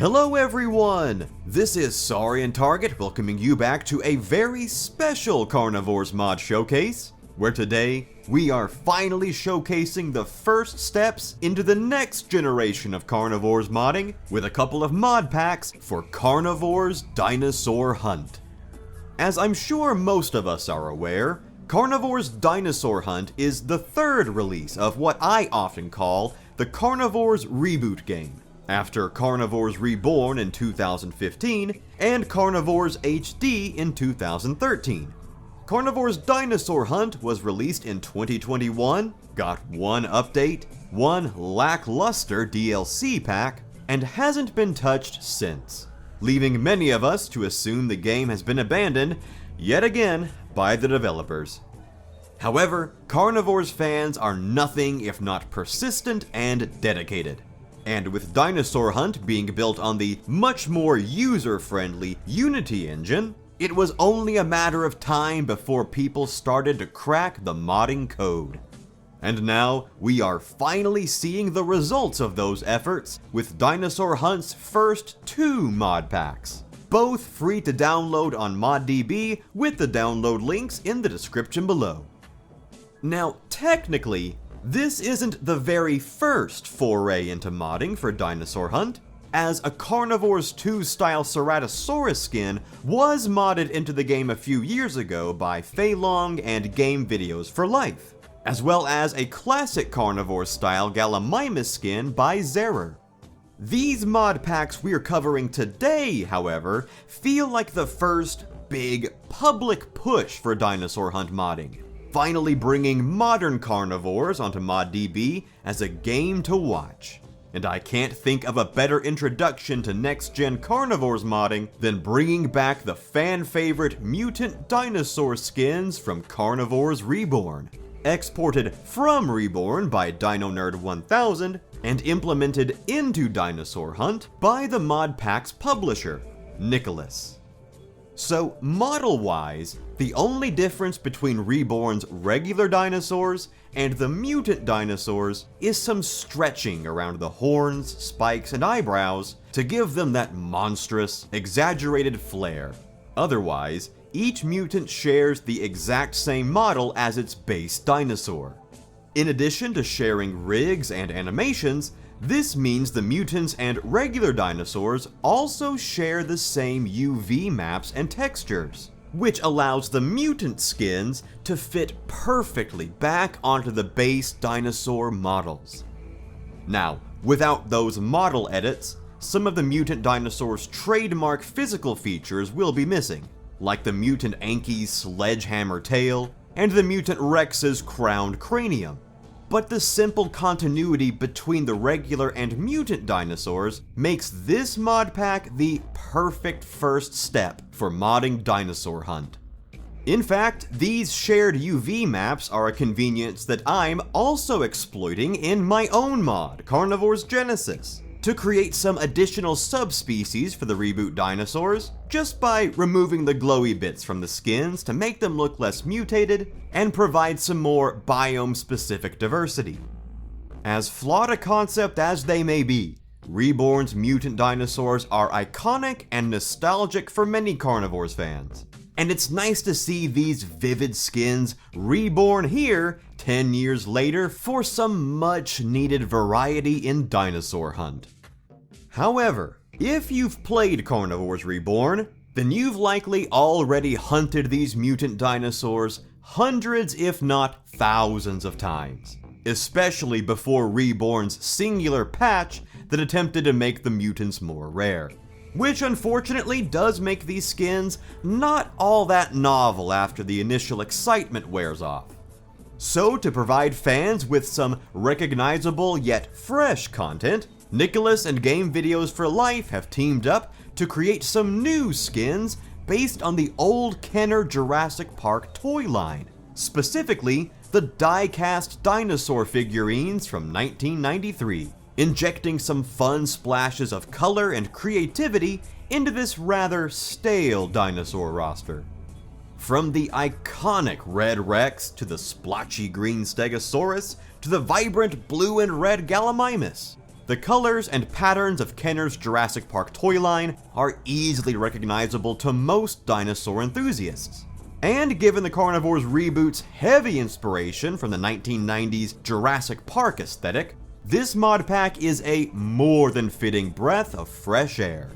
Hello everyone! This is Saurian Target welcoming you back to a very special Carnivores mod showcase, where today we are finally showcasing the first steps into the next generation of Carnivores modding with a couple of mod packs for Carnivores Dinosaur Hunt. As I'm sure most of us are aware, Carnivores Dinosaur Hunt is the third release of what I often call the Carnivores reboot game, after Carnivores Reborn in 2015 and Carnivores HD in 2013. Carnivores Dinosaur Hunt was released in 2021, got one update, one lackluster DLC pack, and hasn't been touched since, leaving many of us to assume the game has been abandoned yet again by the developers. However, Carnivores fans are nothing if not persistent and dedicated. And with Dinosaur Hunt being built on the much more user-friendly Unity engine, it was only a matter of time before people started to crack the modding code. And now, we are finally seeing the results of those efforts with Dinosaur Hunt's first two mod packs, both free to download on ModDB with the download links in the description below. Now, technically, this isn't the very first foray into modding for Dinosaur Hunt, as a Carnivores 2 style Ceratosaurus skin was modded into the game a few years ago by Feilong and Game Videos for Life, as well as a classic Carnivores style Gallimimus skin by Zerer. These mod packs we're covering today, however, feel like the first big public push for Dinosaur Hunt modding, finally bringing modern Carnivores onto ModDB as a game to watch. And I can't think of a better introduction to next-gen Carnivores modding than bringing back the fan-favorite mutant dinosaur skins from Carnivores Reborn, exported from Reborn by DinoNerd1000 and implemented into Dinosaur Hunt by the mod pack's publisher, Nicholas. So, model-wise, the only difference between Reborn's regular dinosaurs and the mutant dinosaurs is some stretching around the horns, spikes, and eyebrows to give them that monstrous, exaggerated flair. Otherwise, each mutant shares the exact same model as its base dinosaur. In addition to sharing rigs and animations, this means the mutants and regular dinosaurs also share the same UV maps and textures, which allows the mutant skins to fit perfectly back onto the base dinosaur models. Now, without those model edits, some of the mutant dinosaurs' trademark physical features will be missing, like the mutant Anki's sledgehammer tail and the mutant Rex's crowned cranium. But the simple continuity between the regular and mutant dinosaurs makes this mod pack the perfect first step for modding Dinosaur Hunt. In fact, these shared UV maps are a convenience that I'm also exploiting in my own mod, Carnivores Genesis, to create some additional subspecies for the reboot dinosaurs, just by removing the glowy bits from the skins to make them look less mutated and provide some more biome-specific diversity. As flawed a concept as they may be, Reborn's mutant dinosaurs are iconic and nostalgic for many Carnivores fans, and it's nice to see these vivid skins reborn here 10 years later for some much-needed variety in Dinosaur Hunt. However, if you've played Carnivores Reborn, then you've likely already hunted these mutant dinosaurs hundreds if not thousands of times, especially before Reborn's singular patch that attempted to make the mutants more rare, which unfortunately does make these skins not all that novel after the initial excitement wears off. So, to provide fans with some recognizable yet fresh content, Nicholas and Game Videos for Life have teamed up to create some new skins based on the old Kenner Jurassic Park toy line, specifically the die-cast dinosaur figurines from 1993, injecting some fun splashes of color and creativity into this rather stale dinosaur roster. From the iconic red Rex to the splotchy green Stegosaurus to the vibrant blue and red Gallimimus, The colors and patterns of Kenner's Jurassic Park toy line are easily recognizable to most dinosaur enthusiasts. And given the Carnivores reboot's heavy inspiration from the 1990s Jurassic Park aesthetic, this mod pack is a more than fitting breath of fresh air.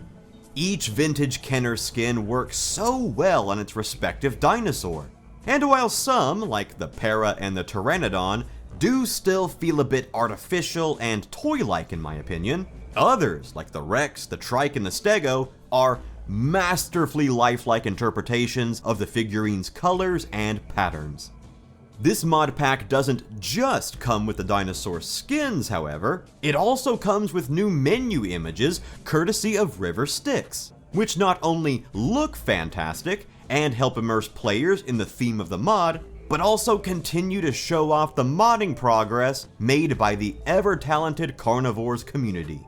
Each vintage Kenner skin works so well on its respective dinosaur, and while some, like the Para and the Pteranodon, do still feel a bit artificial and toy-like in my opinion, others, like the Rex, the Trike, and the Stego, are masterfully lifelike interpretations of the figurine's colors and patterns. This mod pack doesn't just come with the dinosaur skins, however, it also comes with new menu images courtesy of River Styx, which not only look fantastic and help immerse players in the theme of the mod, but also continue to show off the modding progress made by the ever-talented Carnivores community.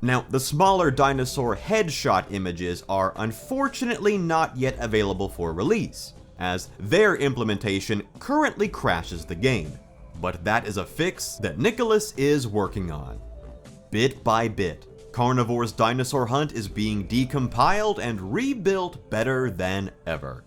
Now, the smaller dinosaur headshot images are unfortunately not yet available for release, as their implementation currently crashes the game, but that is a fix that Nicholas is working on. Bit by bit, Carnivore's Dinosaur Hunt is being decompiled and rebuilt better than ever.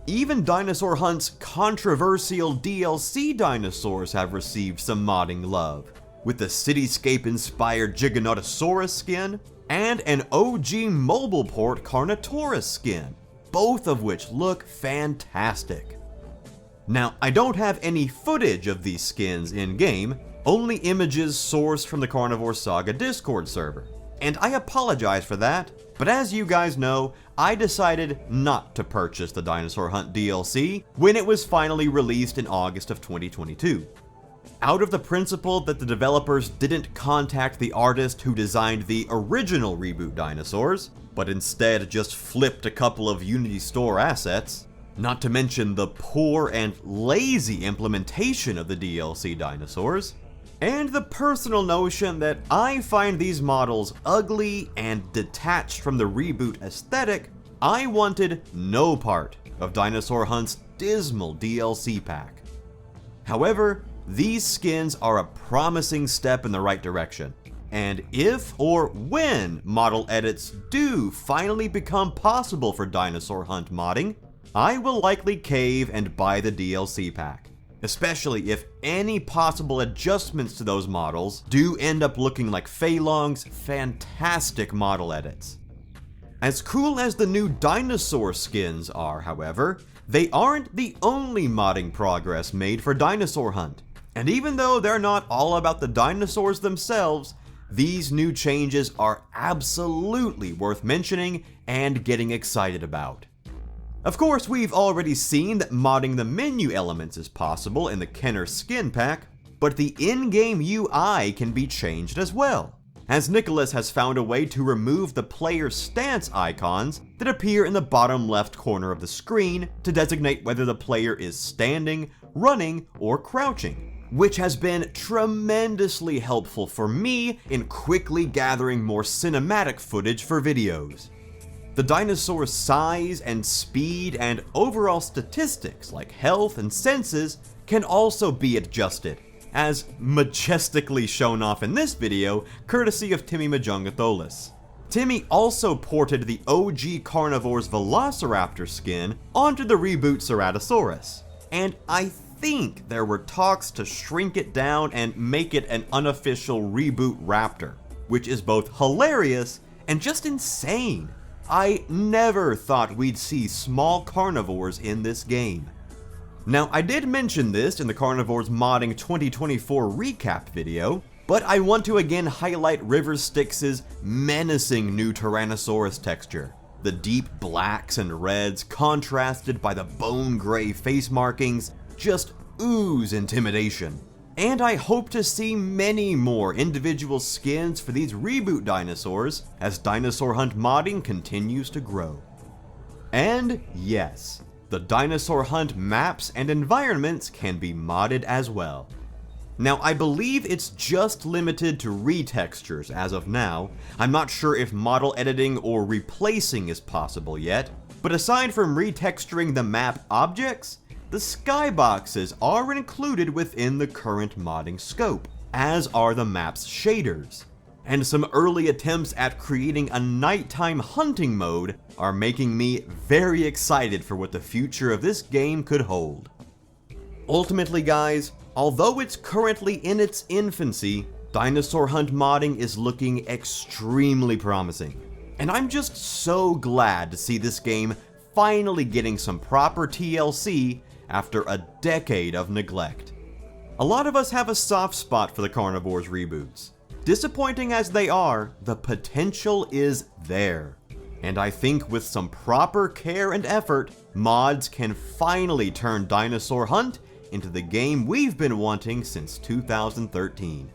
Even Dinosaur Hunt's controversial DLC dinosaurs have received some modding love, with the cityscape-inspired Giganotosaurus skin and an OG mobile port Carnotaurus skin, both of which look fantastic. Now, I don't have any footage of these skins in-game, only images sourced from the Carnivore Saga Discord server, and I apologize for that, but as you guys know, I decided not to purchase the Dinosaur Hunt DLC when it was finally released in August of 2022. Out of the principle that the developers didn't contact the artist who designed the original reboot dinosaurs, but instead just flipped a couple of Unity Store assets, not to mention the poor and lazy implementation of the DLC dinosaurs, and the personal notion that I find these models ugly and detached from the reboot aesthetic, I wanted no part of Dinosaur Hunt's dismal DLC pack. However, these skins are a promising step in the right direction, and if or when model edits do finally become possible for Dinosaur Hunt modding, I will likely cave and buy the DLC pack, especially if any possible adjustments to those models do end up looking like Fei Long's fantastic model edits. As cool as the new dinosaur skins are, however, they aren't the only modding progress made for Dinosaur Hunt. And even though they're not all about the dinosaurs themselves, these new changes are absolutely worth mentioning and getting excited about. Of course, we've already seen that modding the menu elements is possible in the Kenner skin pack, but the in-game UI can be changed as well, as Nicholas has found a way to remove the player stance icons that appear in the bottom left corner of the screen to designate whether the player is standing, running, or crouching, which has been tremendously helpful for me in quickly gathering more cinematic footage for videos. The dinosaur's size and speed and overall statistics like health and senses can also be adjusted, as majestically shown off in this video courtesy of Timmy Majongatholis. Timmy also ported the OG Carnivores Velociraptor skin onto the reboot Ceratosaurus, and I think there were talks to shrink it down and make it an unofficial reboot raptor, which is both hilarious and just insane. I never thought we'd see small carnivores in this game. Now, I did mention this in the Carnivores Modding 2024 recap video, but I want to again highlight River Styx's menacing new Tyrannosaurus texture. The deep blacks and reds contrasted by the bone gray face markings just ooze intimidation. And I hope to see many more individual skins for these reboot dinosaurs as Dinosaur Hunt modding continues to grow. And yes, the Dinosaur Hunt maps and environments can be modded as well. Now, I believe it's just limited to retextures as of now. I'm not sure if model editing or replacing is possible yet, but aside from retexturing the map objects, the skyboxes are included within the current modding scope, as are the map's shaders. and some early attempts at creating a nighttime hunting mode are making me very excited for what the future of this game could hold. Ultimately guys, although it's currently in its infancy, Dinosaur Hunt modding is looking extremely promising. And I'm just so glad to see this game finally getting some proper TLC after a decade of neglect. A lot of us have a soft spot for the Carnivores reboots. Disappointing as they are, the potential is there. And I think with some proper care and effort, mods can finally turn Dinosaur Hunt into the game we've been wanting since 2013.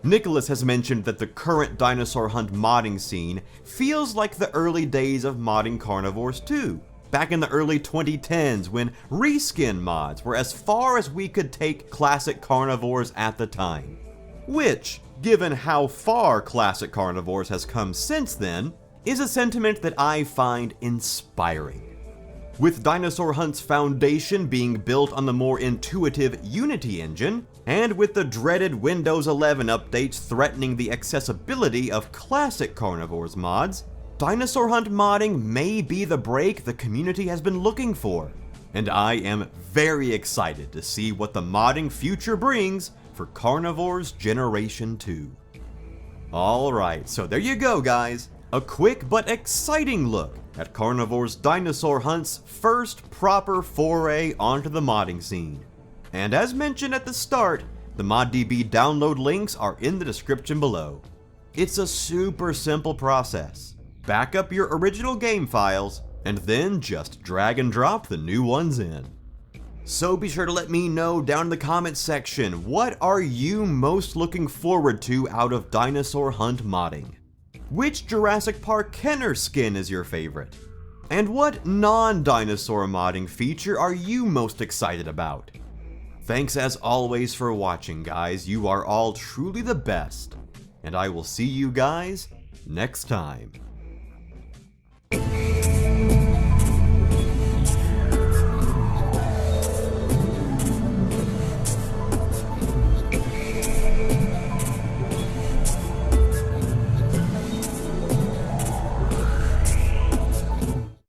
Nicholas has mentioned that the current Dinosaur Hunt modding scene feels like the early days of modding Carnivores 2, back in the early 2010s when reskin mods were as far as we could take classic Carnivores at the time. Which, given how far classic Carnivores has come since then, is a sentiment that I find inspiring. With Dinosaur Hunt's foundation being built on the more intuitive Unity engine, and with the dreaded Windows 11 updates threatening the accessibility of classic Carnivores mods, Dinosaur Hunt modding may be the break the community has been looking for. And I am very excited to see what the modding future brings for Carnivores Generation 2. Alright, so there you go guys. A quick but exciting look at Carnivores Dinosaur Hunt's first proper foray onto the modding scene. And as mentioned at the start, the ModDB download links are in the description below. It's a super simple process. Back up your original game files, and then just drag and drop the new ones in. So be sure to let me know down in the comments section, what are you most looking forward to out of Dinosaur Hunt modding? Which Jurassic Park Kenner skin is your favorite? And what non-dinosaur modding feature are you most excited about? Thanks as always for watching guys, you are all truly the best, and I will see you guys next time.